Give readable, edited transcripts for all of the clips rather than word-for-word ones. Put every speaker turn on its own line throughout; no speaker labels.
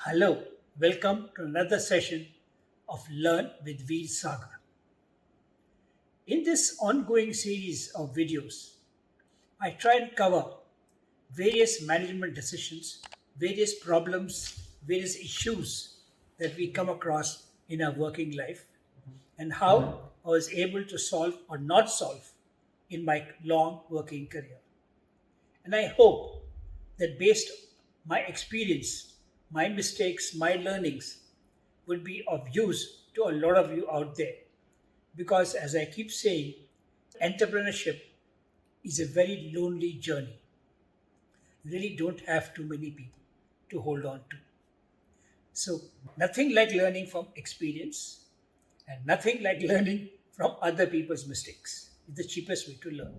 Hello, welcome to another session of Learn with Veer Sagar. In this ongoing series of videos, I try and cover various management decisions, various problems, various issues that we come across in our working life, and how I was able to solve or not solve in my long working career. And I hope that based my experience, my mistakes, my learnings would be of use to a lot of you out there. Because as I keep saying, entrepreneurship is a very lonely journey. You really don't have too many people to hold on to. So, nothing like learning from experience and nothing like learning from other people's mistakes. It's the cheapest way to learn.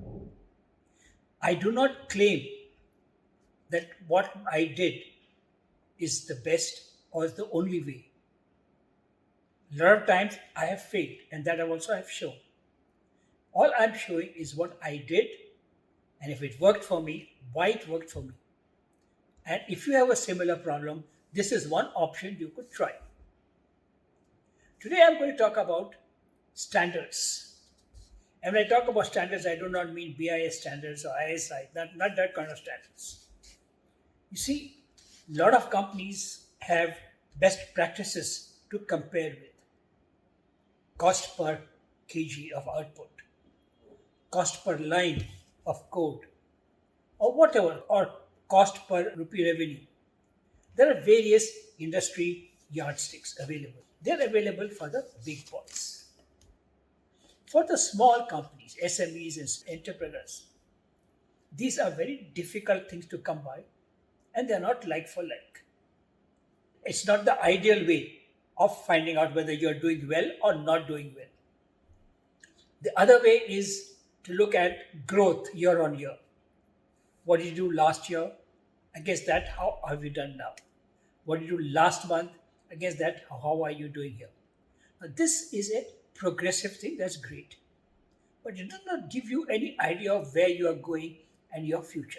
I do not claim that what I did is the best or is the only way. A lot of times I have failed, and that I also have shown. All I'm showing is what I did, and if it worked for me, why it worked for me. And if you have a similar problem, this is one option you could try. Today I'm going to talk about standards. And when I talk about standards, I do not mean BIS standards or ISI, not that kind of standards. You see, a lot of companies have best practices to compare with. Cost per kg of output, cost per line of code, or whatever, or cost per rupee revenue. There are various industry yardsticks available. They're available for the big boys. For the small companies, SMEs and entrepreneurs, these are very difficult things to come by, and they're not like for like. It's not the ideal way of finding out whether you're doing well or not doing well. The other way is to look at growth year on year. What did you do last year? Against that, how have you done now? What did you do last month? Against that, how are you doing here? Now, this is a progressive thing, that's great. But it does not give you any idea of where you are going and your future.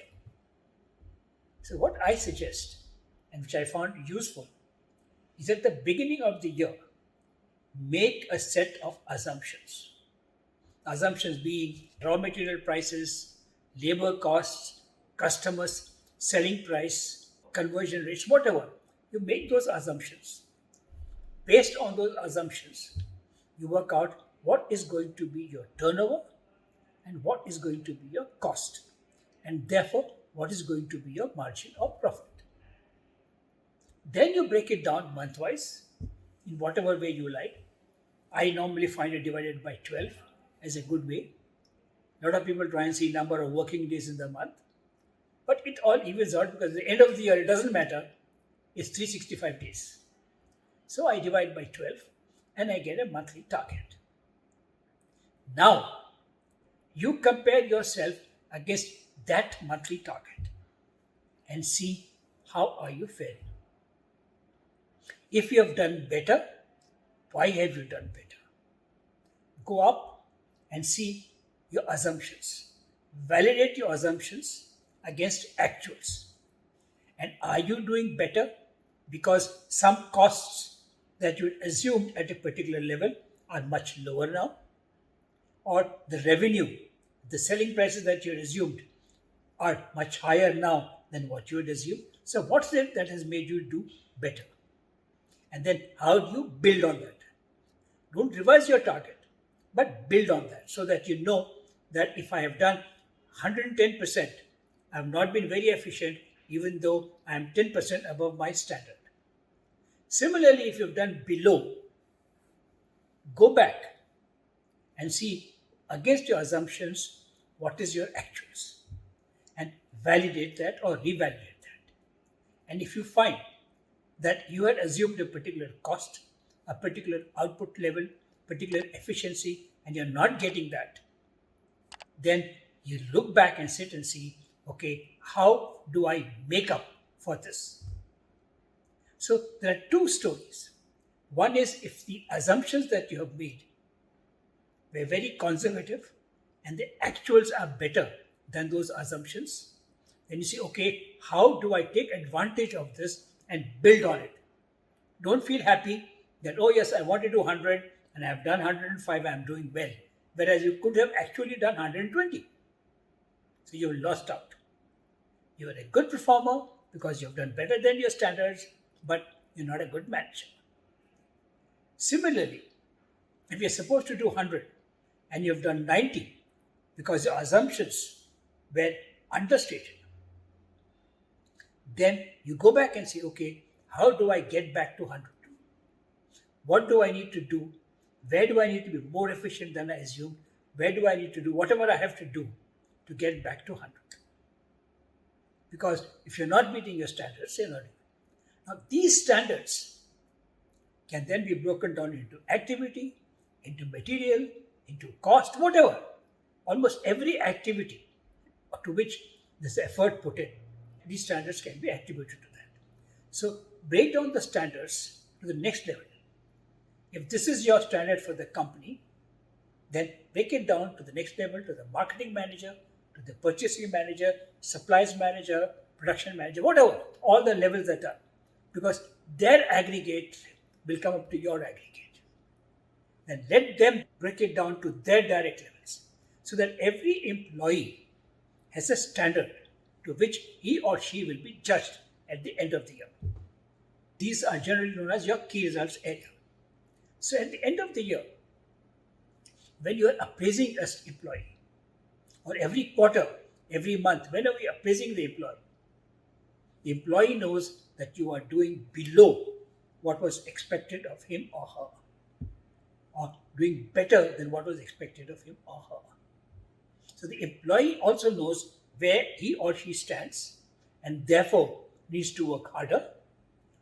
So, what I suggest, and which I found useful, is at the beginning of the year, make a set of assumptions. Assumptions being raw material prices, labor costs, customers, selling price, conversion rates, whatever. You make those assumptions. Based on those assumptions, you work out what is going to be your turnover and what is going to be your cost, and therefore what is going to be your margin or profit. Then you break it down month-wise in whatever way you like. I normally find it divided by 12 as a good way. A lot of people try and see number of working days in the month. But it all evens out because at the end of the year, it doesn't matter. It's 365 days. So I divide by 12 and I get a monthly target. Now, you compare yourself against that monthly target and see how are you faring. If you have done better, why have you done better? Go up and see your assumptions. Validate your assumptions against actuals. And are you doing better because some costs that you assumed at a particular level are much lower now? Or the revenue, the selling prices that you assumed are much higher now than what you had assumed? So what's it that has made you do better? And then how do you build on that? Don't revise your target, but build on that so that you know that if I have done 110%, I have not been very efficient even though I am 10% above my standard. Similarly, if you have done below, go back and see against your assumptions what is your actuals and validate that or revalidate that. And if you find that you had assumed a particular cost, a particular output level, particular efficiency, and you're not getting that, then you look back and sit and see, okay, how do I make up for this? So there are two stories. One is if the assumptions that you have made were very conservative and the actuals are better than those assumptions, then you say, okay, how do I take advantage of this and build on it Don't feel happy that, oh yes, I want to do 100 and I have done 105, I am doing well. Whereas you could have actually done 120. So you lost out. You are a good performer because you have done better than your standards, but you're not a good manager. Similarly, if you're supposed to do 100 and you've done 90 because your assumptions were understated, then you go back and say, okay, how do I get back to 100? What do I need to do? Where do I need to be more efficient than I assumed? Where do I need to do whatever I have to do to get back to 100? Because if you're not meeting your standards, you're not. Now, these standards can then be broken down into activity, into material, into cost, whatever. Almost every activity to which there's effort put in, these standards can be attributed to that. So break down the standards to the next level. If this is your standard for the company, then break it down to the next level, to the marketing manager, to the purchasing manager, supplies manager, production manager, whatever, all the levels that are. Because their aggregate will come up to your aggregate. Then let them break it down to their direct levels so that every employee has a standard to which he or she will be judged at the end of the year. These are generally known as your key results area. So at the end of the year, when you are appraising an employee, or every quarter, every month, whenever you are appraising the employee knows that you are doing below what was expected of him or her, or doing better than what was expected of him or her. So the employee also knows where he or she stands and therefore needs to work harder.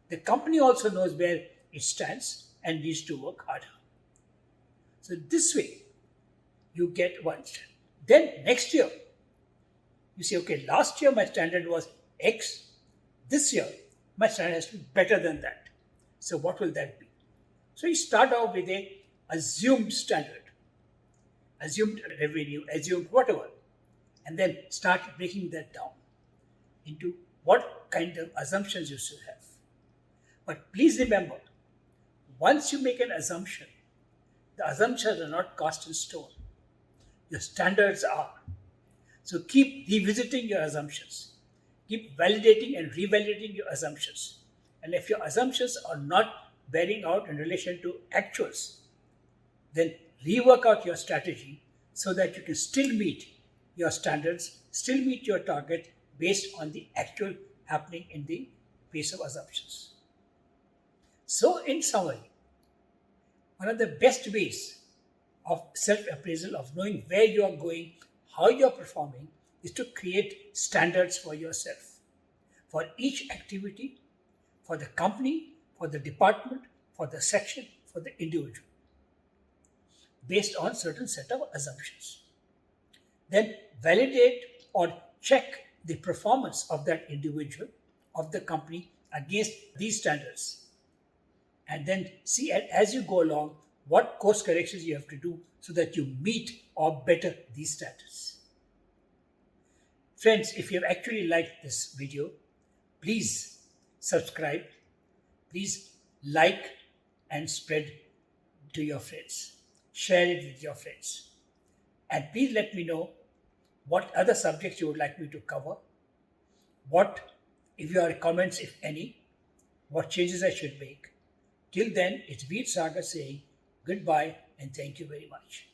The company also knows where it stands and needs to work harder. So this way, you get one standard. Then next year, you say, okay, last year my standard was X. This year, my standard has to be better than that. So what will that be? So you start out with a assumed standard, assumed revenue, assumed whatever, and then start breaking that down into what kind of assumptions you should have. But please remember, once you make an assumption, the assumptions are not cast in stone. Your standards are. So keep revisiting your assumptions. Keep validating and revalidating your assumptions. And if your assumptions are not bearing out in relation to actuals, then rework out your strategy so that you can still meet your standards, still meet your target based on the actual happening in the base of assumptions. So in summary, one of the best ways of self-appraisal, of knowing where you are going, how you are performing, is to create standards for yourself, for each activity, for the company, for the department, for the section, for the individual, based on certain set of assumptions. Then validate or check the performance of that individual, of the company against these standards. And then see as you go along what course corrections you have to do so that you meet or better these standards. Friends, if you have actually liked this video, please subscribe, please like and spread to your friends. Share it with your friends. And please let me know what other subjects you would like me to cover, if you have comments, if any, what changes I should make. Till then, it's Veer Sagar saying goodbye and thank you very much.